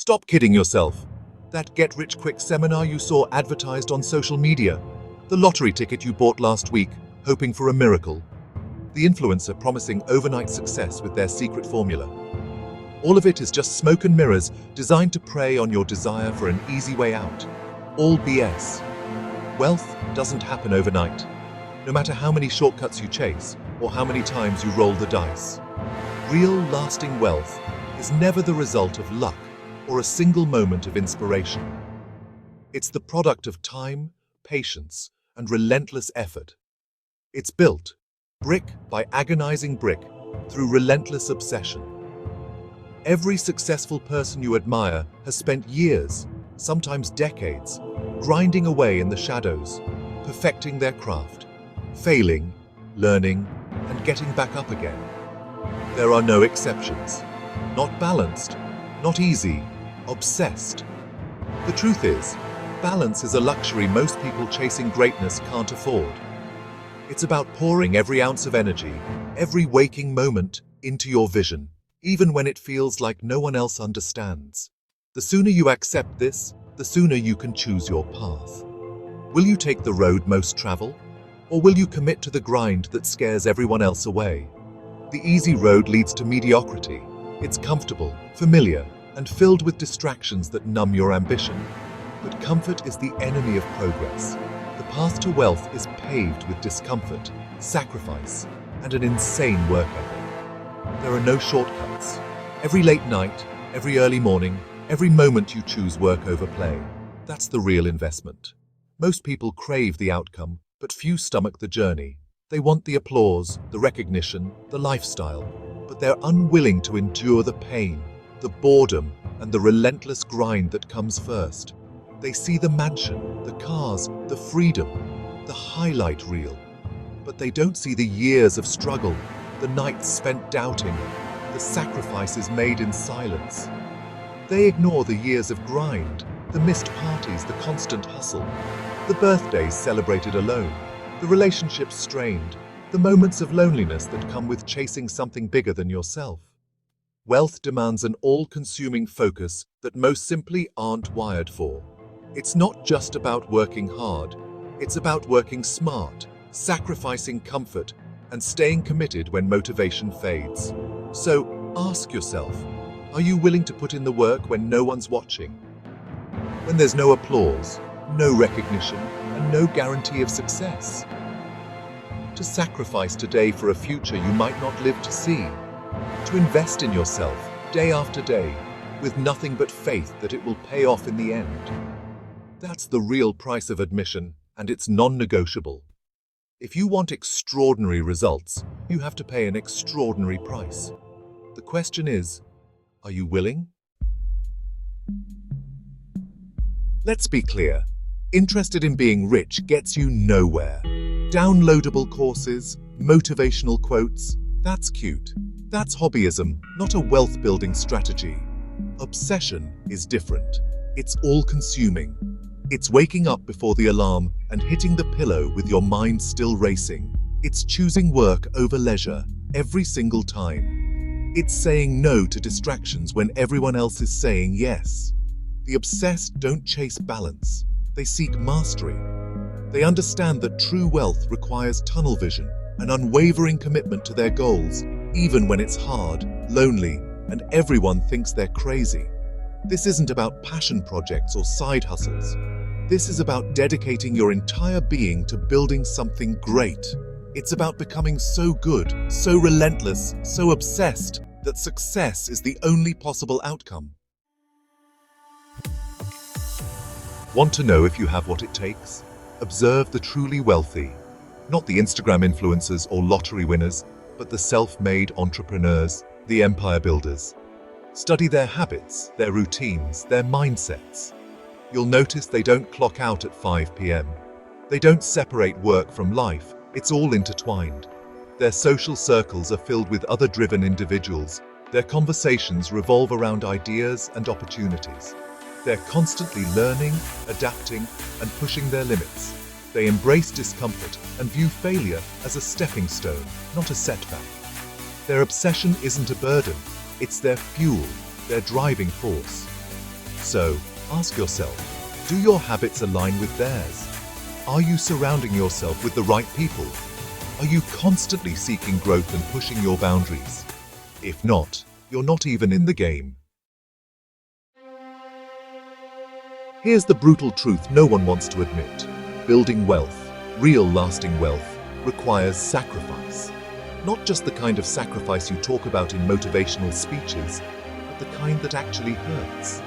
Stop kidding yourself. That get-rich-quick seminar you saw advertised on social media, the lottery ticket you bought last week, hoping for a miracle, the influencer promising overnight success with their secret formula. All of it is just smoke and mirrors designed to prey on your desire for an easy way out. All BS. Wealth doesn't happen overnight, no matter how many shortcuts you chase or how many times you roll the dice. Real, lasting wealth is never the result of luck or a single moment of inspiration. It's the product of time, patience, and relentless effort. It's built, brick by agonizing brick, through relentless obsession. Every successful person you admire has spent years, sometimes decades, grinding away in the shadows, perfecting their craft, failing, learning, and getting back up again. There are no exceptions. Not balanced, not easy, obsessed. The truth is, balance is a luxury most people chasing greatness can't afford. It's about pouring every ounce of energy, every waking moment, into your vision, even when it feels like no one else understands. The sooner you accept this, the sooner you can choose your path. Will you take the road most travel, or will you commit to the grind that scares everyone else away? The easy road leads to mediocrity. It's comfortable, familiar, and filled with distractions that numb your ambition. But comfort is the enemy of progress. The path to wealth is paved with discomfort, sacrifice, and an insane work ethic. There are no shortcuts. Every late night, every early morning, every moment you choose work over play. That's the real investment. Most people crave the outcome, but few stomach the journey. They want the applause, the recognition, the lifestyle, but they're unwilling to endure the pain, the boredom, and the relentless grind that comes first. They see the mansion, the cars, the freedom, the highlight reel. But they don't see the years of struggle, the nights spent doubting, the sacrifices made in silence. They ignore the years of grind, the missed parties, the constant hustle, the birthdays celebrated alone, the relationships strained, the moments of loneliness that come with chasing something bigger than yourself. Wealth demands an all-consuming focus that most simply aren't wired for. It's not just about working hard, it's about working smart, sacrificing comfort, and staying committed when motivation fades. So, ask yourself, are you willing to put in the work when no one's watching? When there's no applause, no recognition, and no guarantee of success? To sacrifice today for a future you might not live to see? To invest in yourself, day after day, with nothing but faith that it will pay off in the end? That's the real price of admission, and it's non-negotiable. If you want extraordinary results, you have to pay an extraordinary price. The question is, are you willing? Let's be clear. Interested in being rich gets you nowhere. Downloadable courses, motivational quotes, that's cute. That's hobbyism, not a wealth-building strategy. Obsession is different. It's all-consuming. It's waking up before the alarm and hitting the pillow with your mind still racing. It's choosing work over leisure every single time. It's saying no to distractions when everyone else is saying yes. The obsessed don't chase balance. They seek mastery. They understand that true wealth requires tunnel vision, an unwavering commitment to their goals, even when it's hard, lonely, and everyone thinks they're crazy. This isn't about passion projects or side hustles. This is about dedicating your entire being to building something great. It's about becoming so good, so relentless, so obsessed, that success is the only possible outcome. Want to know if you have what it takes? Observe the truly wealthy. Not the Instagram influencers or lottery winners, but the self-made entrepreneurs, the empire builders. Study their habits, their routines, their mindsets. You'll notice they don't clock out at 5 p.m. They don't separate work from life, it's all intertwined. Their social circles are filled with other driven individuals. Their conversations revolve around ideas and opportunities. They're constantly learning, adapting, and pushing their limits. They embrace discomfort and view failure as a stepping stone, not a setback. Their obsession isn't a burden, it's their fuel, their driving force. So, ask yourself, do your habits align with theirs? Are you surrounding yourself with the right people? Are you constantly seeking growth and pushing your boundaries? If not, you're not even in the game. Here's the brutal truth no one wants to admit. Building wealth, real lasting wealth, requires sacrifice. Not just the kind of sacrifice you talk about in motivational speeches, but the kind that actually hurts.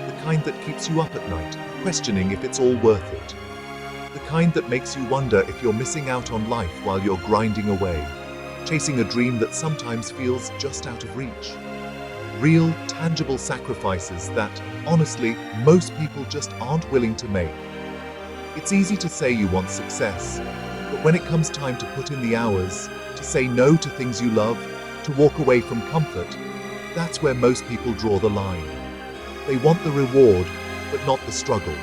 The kind that keeps you up at night, questioning if it's all worth it. The kind that makes you wonder if you're missing out on life while you're grinding away, chasing a dream that sometimes feels just out of reach. Real, tangible sacrifices that, honestly, most people just aren't willing to make. It's easy to say you want success, but when it comes time to put in the hours, to say no to things you love, to walk away from comfort, that's where most people draw the line. They want the reward, but not the struggle.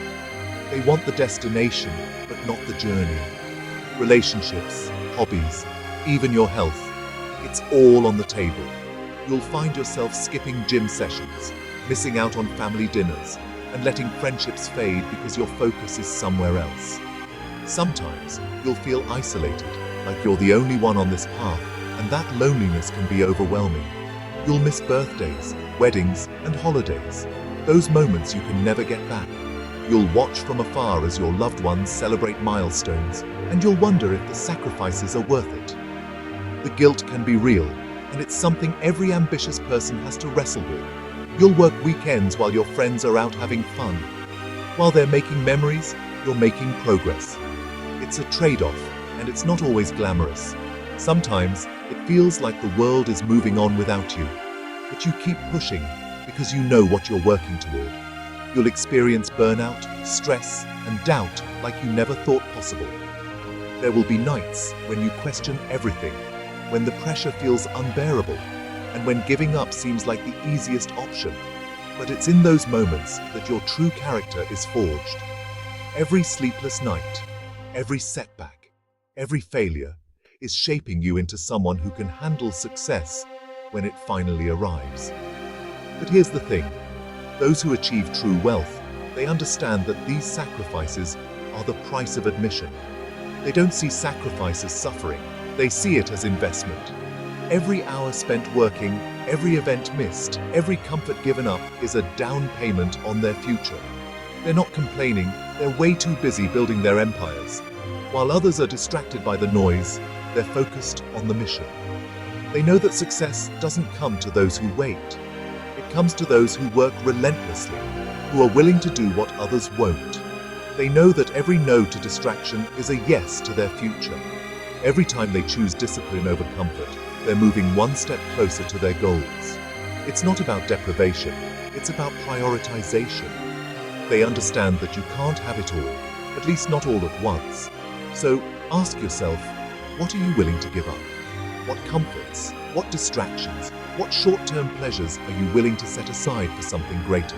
They want the destination, but not the journey. Relationships, hobbies, even your health, it's all on the table. You'll find yourself skipping gym sessions, missing out on family dinners, and letting friendships fade because your focus is somewhere else. Sometimes you'll feel isolated, like you're the only one on this path, and that loneliness can be overwhelming. You'll miss birthdays, weddings, and holidays, those moments you can never get back. You'll watch from afar as your loved ones celebrate milestones, and you'll wonder if the sacrifices are worth it. The guilt can be real, and it's something every ambitious person has to wrestle with. You'll work weekends while your friends are out having fun. While they're making memories, you're making progress. It's a trade-off, and it's not always glamorous. Sometimes it feels like the world is moving on without you, but you keep pushing because you know what you're working toward. You'll experience burnout, stress, and doubt like you never thought possible. There will be nights when you question everything, when the pressure feels unbearable, and when giving up seems like the easiest option. But it's in those moments that your true character is forged. Every sleepless night, every setback, every failure is shaping you into someone who can handle success when it finally arrives. But here's the thing. Those who achieve true wealth, they understand that these sacrifices are the price of admission. They don't see sacrifice as suffering, they see it as investment. Every hour spent working, every event missed, every comfort given up is a down payment on their future. They're not complaining, they're way too busy building their empires. While others are distracted by the noise, they're focused on the mission. They know that success doesn't come to those who wait. It comes to those who work relentlessly, who are willing to do what others won't. They know that every no to distraction is a yes to their future. Every time they choose discipline over comfort, they're moving one step closer to their goals. It's not about deprivation, it's about prioritization. They understand that you can't have it all, at least not all at once. So ask yourself, what are you willing to give up? What comforts, what distractions, what short-term pleasures are you willing to set aside for something greater?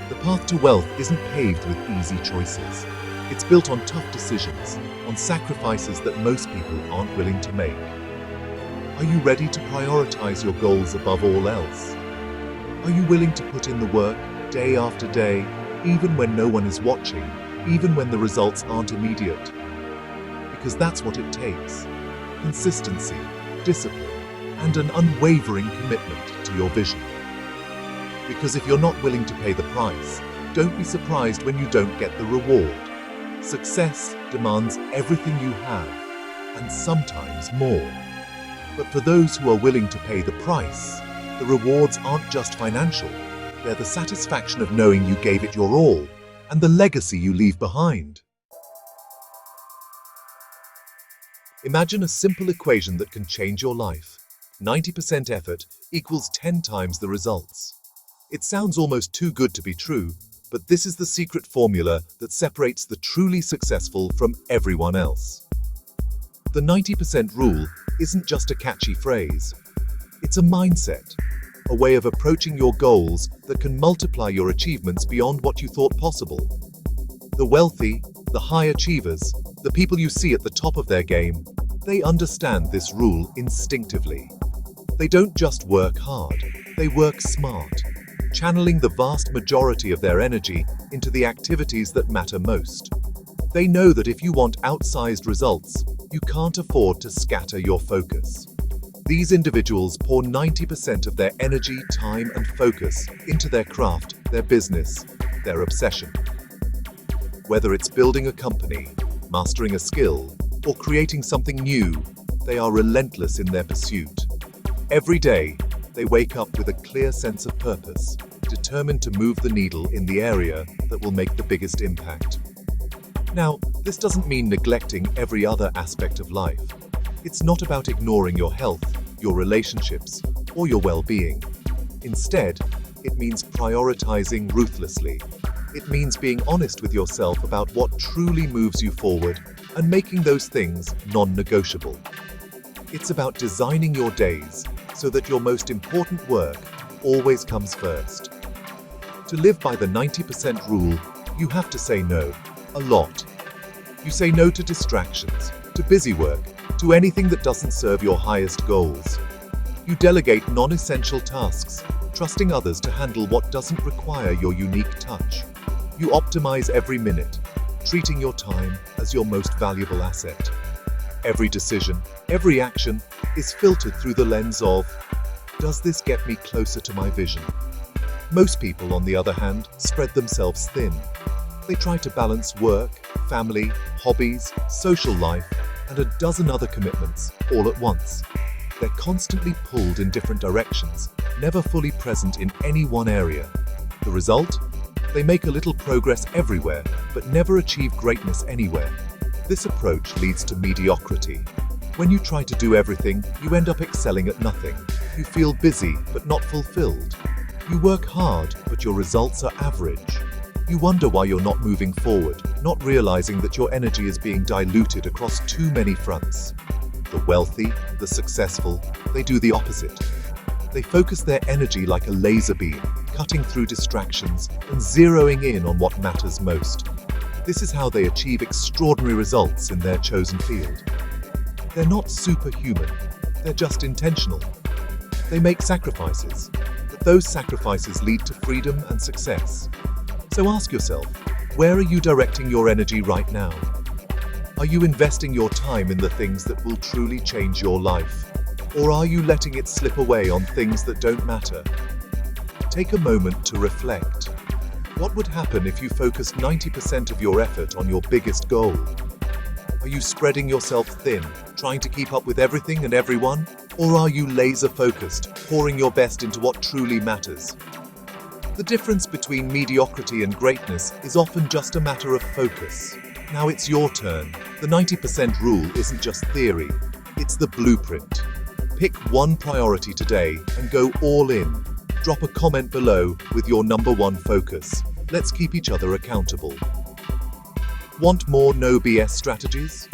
The path to wealth isn't paved with easy choices. It's built on tough decisions, on sacrifices that most people aren't willing to make. Are you ready to prioritize your goals above all else? Are you willing to put in the work day after day, even when no one is watching, even when the results aren't immediate? Because that's what it takes. Consistency, discipline, and an unwavering commitment to your vision. Because if you're not willing to pay the price, don't be surprised when you don't get the reward. Success demands everything you have, and sometimes more. But for those who are willing to pay the price, the rewards aren't just financial. They're the satisfaction of knowing you gave it your all, and the legacy you leave behind. Imagine a simple equation that can change your life. 90% effort equals 10 times the results. It sounds almost too good to be true, but this is the secret formula that separates the truly successful from everyone else. The 90% rule isn't just a catchy phrase. It's a mindset, a way of approaching your goals that can multiply your achievements beyond what you thought possible. The wealthy, the high achievers, the people you see at the top of their game, they understand this rule instinctively. They don't just work hard, they work smart. channeling the vast majority of their energy into the activities that matter most. They know that if you want outsized results, you can't afford to scatter your focus. These individuals pour 90% of their energy, time, and focus into their craft, their business, their obsession. Whether it's building a company, mastering a skill, or creating something new, they are relentless in their pursuit. Every day, they wake up with a clear sense of purpose, determined to move the needle in the area that will make the biggest impact. Now, this doesn't mean neglecting every other aspect of life. It's not about ignoring your health, your relationships, or your well-being. Instead, it means prioritizing ruthlessly. It means being honest with yourself about what truly moves you forward and making those things non-negotiable. It's about designing your days so that your most important work always comes first. To live by the 90% rule, you have to say no, a lot. You say no to distractions, to busy work, to anything that doesn't serve your highest goals. You delegate non-essential tasks, trusting others to handle what doesn't require your unique touch. You optimize every minute, treating your time as your most valuable asset. Every decision, every action is filtered through the lens of, does this get me closer to my vision? Most people, on the other hand, spread themselves thin. They try to balance work, family, hobbies, social life, and a dozen other commitments all at once. They're constantly pulled in different directions, never fully present in any one area. The result? They make a little progress everywhere, but never achieve greatness anywhere. This approach leads to mediocrity. When you try to do everything, you end up excelling at nothing. You feel busy, but not fulfilled. You work hard, but your results are average. You wonder why you're not moving forward, not realizing that your energy is being diluted across too many fronts. The wealthy, the successful, they do the opposite. They focus their energy like a laser beam, cutting through distractions and zeroing in on what matters most. This is how they achieve extraordinary results in their chosen field. They're not superhuman, they're just intentional. They make sacrifices, but those sacrifices lead to freedom and success. So ask yourself, where are you directing your energy right now? Are you investing your time in the things that will truly change your life? Or are you letting it slip away on things that don't matter? Take a moment to reflect. What would happen if you focused 90% of your effort on your biggest goal? Are you spreading yourself thin, trying to keep up with everything and everyone? Or are you laser-focused, pouring your best into what truly matters? The difference between mediocrity and greatness is often just a matter of focus. Now it's your turn. The 90% rule isn't just theory, it's the blueprint. Pick one priority today and go all in. Drop a comment below with your number one focus. Let's keep each other accountable. Want more no BS strategies?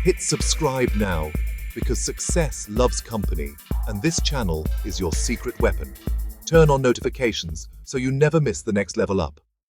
Hit subscribe now, because success loves company, and this channel is your secret weapon. Turn on notifications so you never miss the next level up.